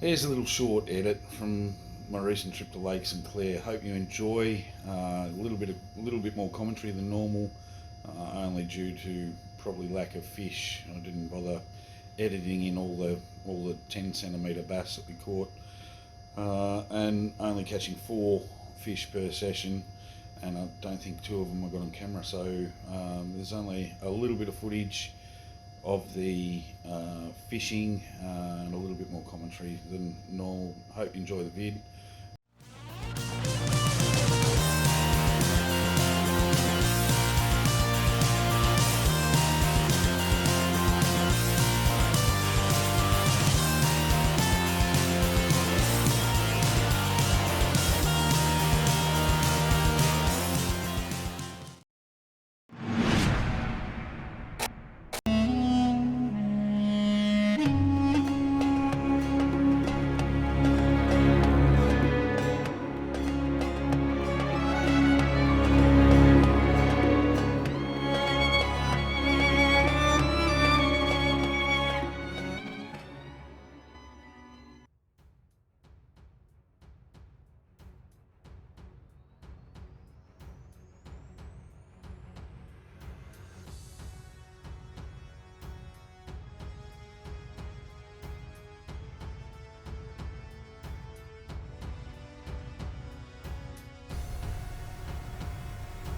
Here's a little short edit from my recent trip to Lake St Clair. Hope you enjoy. A little bit more commentary than normal, only due to probably lack of fish. I didn't bother editing in all the 10 centimetre bass that we caught, and only catching 4 fish per session. And I don't think 2 of them I got on camera, so there's only a little bit of footage of the fishing and a little bit more commentary than normal. Hope you enjoy the vid.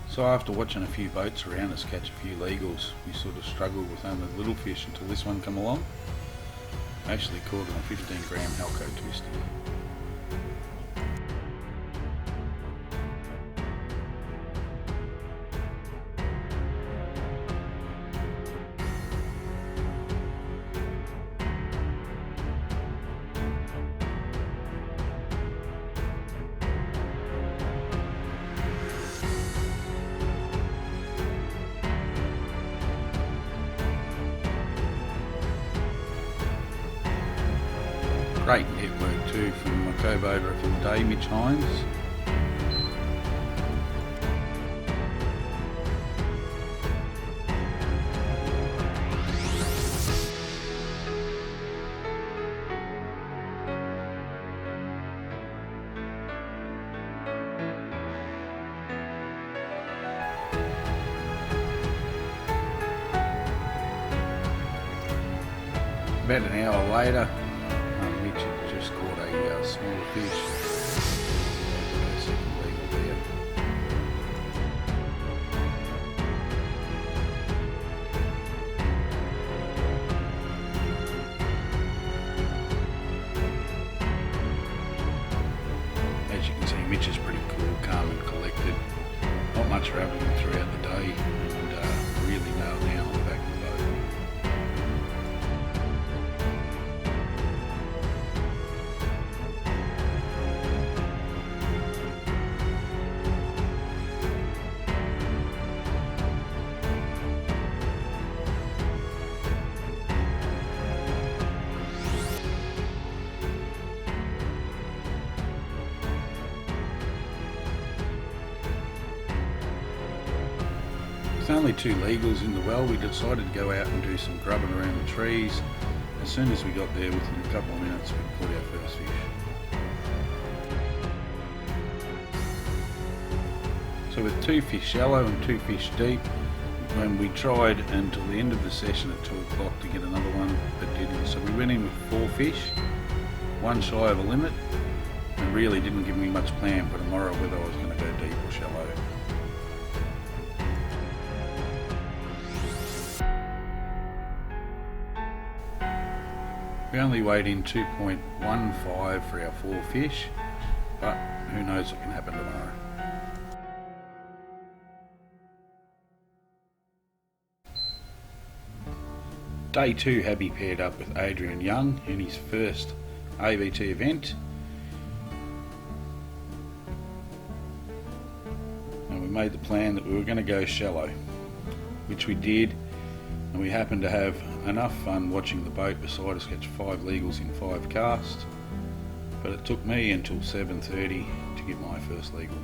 So after watching a few boats around us catch a few legals, we sort of struggled with only little fish until this one come along. I actually caught on a 15 gram Halco twisty. Great network too from my co-boater for the day, Mitch Hines. About an hour later, Mitch had just caught a smaller fish. Got a second legal there. As you can see, Mitch is pretty cool, calm and collected. Not much rattling throughout the day, and really nailed down on the back of the boat. With only 2 legals in the well, we decided to go out and do some grubbing around the trees. As soon as we got there, within a couple of minutes, we caught our first fish. So with 2 fish shallow and 2 fish deep, when we tried until the end of the session at 2 o'clock to get another one, but didn't. So we went in with 4 fish, 1 shy of a limit, and really didn't give me much plan for tomorrow whether I was going to go deep or shallow. We only weighed in 2.15 for our 4 fish, but who knows what can happen tomorrow. Day 2, Habby paired up with Adrian Young in his first AVT event. And we made the plan that we were going to go shallow, which we did. And we happened to have enough fun watching the boat beside us catch 5 legals in 5 casts, but it took me until 7:30 to get my first legal.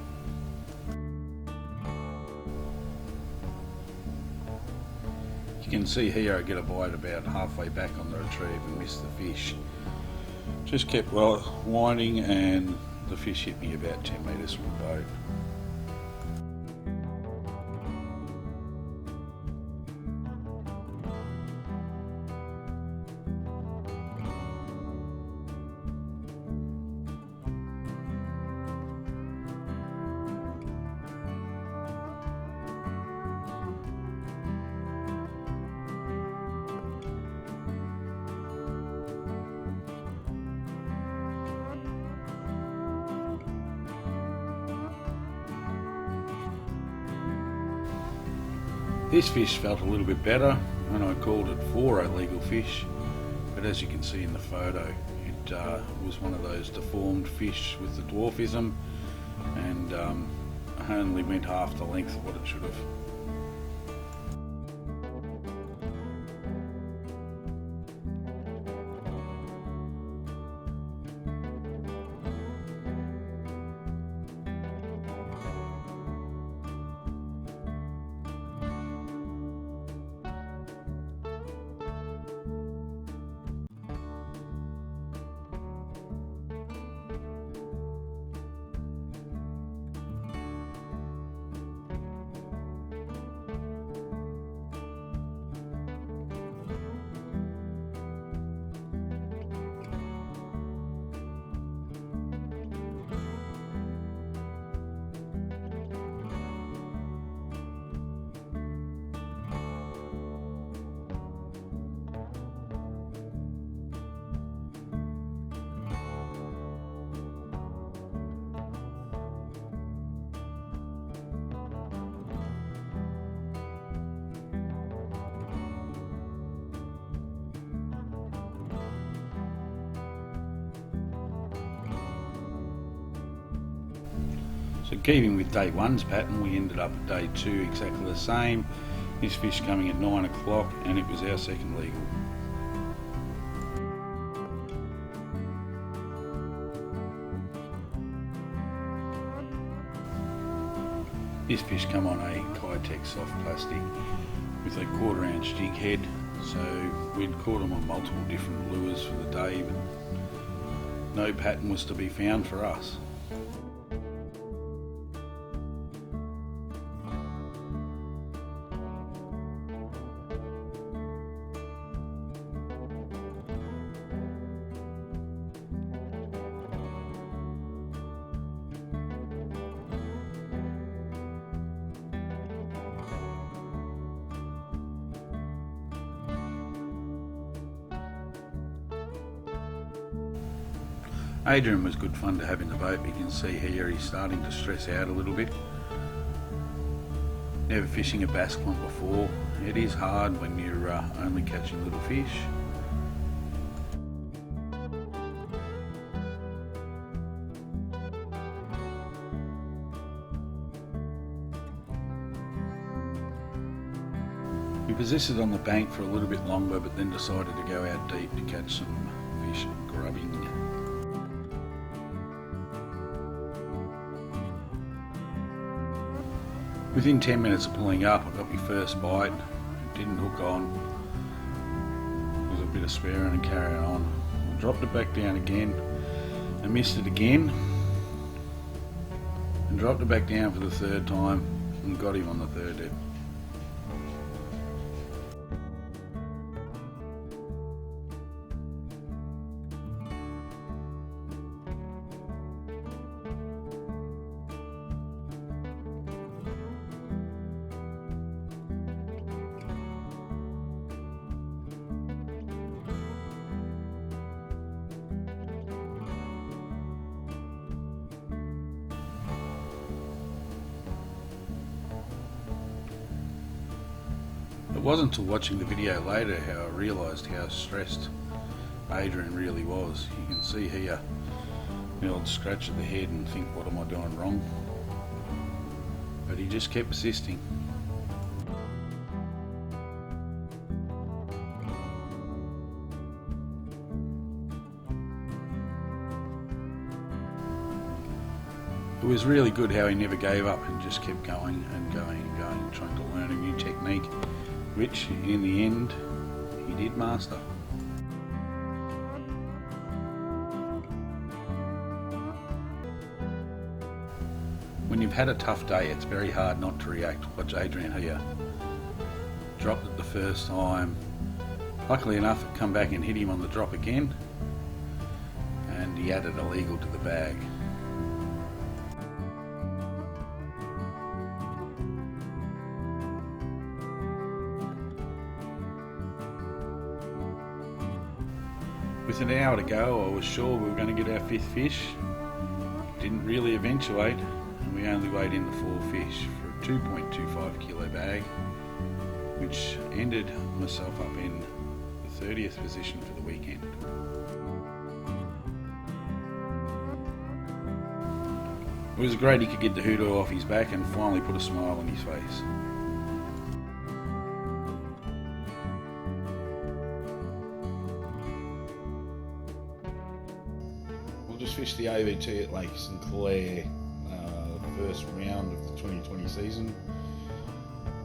You can see here I get a bite about halfway back on the retrieve and miss the fish. Just kept winding, and the fish hit me about 10 metres from the boat. This fish felt a little bit better, and I called it 4 illegal fish, but as you can see in the photo, it was one of those deformed fish with the dwarfism, and only went half the length of what it should have. So keeping with day one's pattern, we ended up at day 2 exactly the same. This fish coming at 9 o'clock, and it was our second legal. This fish come on a Keitech soft plastic with a 1/4 ounce jig head, so we'd caught them on multiple different lures for the day, but no pattern was to be found for us. Adrian was good fun to have in the boat. You can see here he's starting to stress out a little bit. Never fishing a bass pond before. It is hard when you're only catching little fish. We persisted on the bank for a little bit longer, but then decided to go out deep to catch some fish grubbing. Within 10 minutes of pulling up, I got my first bite. It didn't hook on. There was a bit of swearing and carrying on. I dropped it back down again and missed it again. And dropped it back down for the 3rd time and got him on the 3rd dip. It wasn't until watching the video later how I realised how stressed Adrian really was. You can see here the old scratch of the head and think, what am I doing wrong? But he just kept persisting. It was really good how he never gave up and just kept going and going and going, trying to learn a new technique, which in the end he did master. When you've had a tough day, it's very hard not to react. Watch Adrian here. Dropped it the first time. Luckily enough, it come back and hit him on the drop again, and he added a legal to the bag. With an hour to go, I was sure we were going to get our 5th fish. Didn't really eventuate, and we only weighed in the 4 fish for a 2.25 kilo bag, which ended myself up in the 30th position for the weekend. It was great he could get the hoodoo off his back and finally put a smile on his face. We'll just fish the AVT at Lake St Clair, the first round of the 2020 season.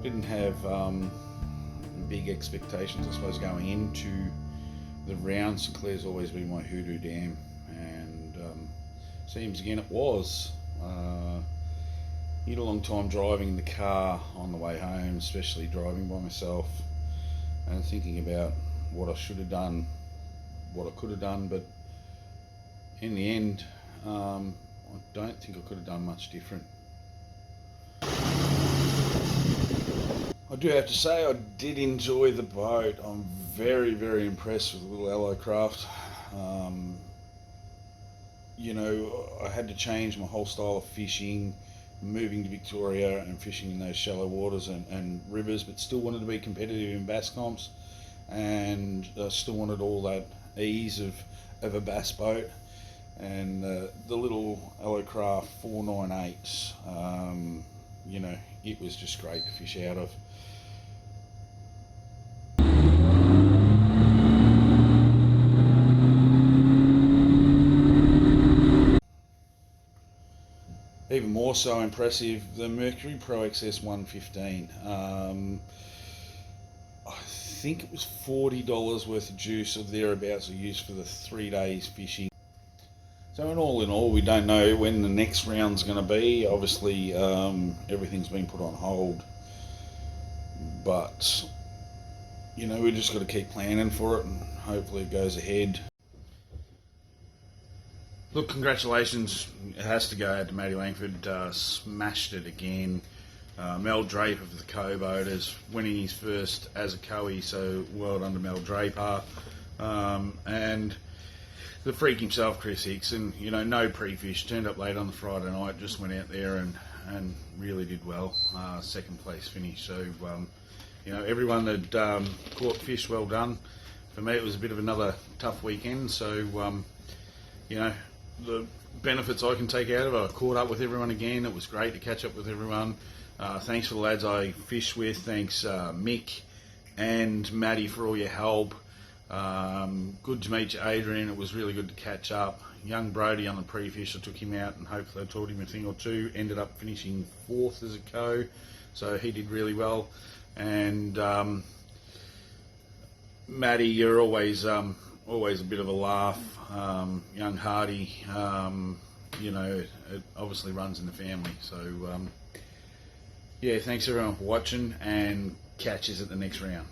Didn't have big expectations, I suppose, going into the round. St Clair's always been my hoodoo dam, and seems again it was. Had a long time driving in the car on the way home, especially driving by myself, and thinking about what I should have done, what I could have done, but in the end, I don't think I could have done much different. I do have to say I did enjoy the boat. I'm very, very impressed with the little Allo Craft. You know, I had to change my whole style of fishing, moving to Victoria and fishing in those shallow waters and rivers, but still wanted to be competitive in bass comps, and still wanted all that ease of a bass boat. And the little Allo Craft 498s, you know, it was just great to fish out of. Even more so impressive, the Mercury Pro XS 115. I think it was $40 worth of juice or thereabouts I used for the 3 days fishing. So in all, we don't know when the next round's going to be. Obviously, everything's been put on hold. But, you know, we just got to keep planning for it, and hopefully it goes ahead. Look, congratulations. It has to go out to Matty Langford. Smashed it again. Mel Draper of the Co-Boaters, winning his first as a Coe, so well done to Mel Draper. And the freak himself, Chris Hickson, you know, no pre-fish, turned up late on the Friday night, just went out there and really did well. Second place finish. So, you know, everyone that caught fish, well done. For me, it was a bit of another tough weekend, so, you know, the benefits I can take out of it, I caught up with everyone again. It was great to catch up with everyone. Thanks for the lads I fished with. Thanks Mick and Matty for all your help. Good to meet you, Adrian. It was really good to catch up. Young Brody on the pre-fish, I took him out and hopefully I taught him a thing or two. Ended up finishing 4th as a Co, so he did really well. And Matty, you're always a bit of a laugh. Young Hardy, you know, it obviously runs in the family. So yeah, thanks everyone for watching, and catch us at the next round.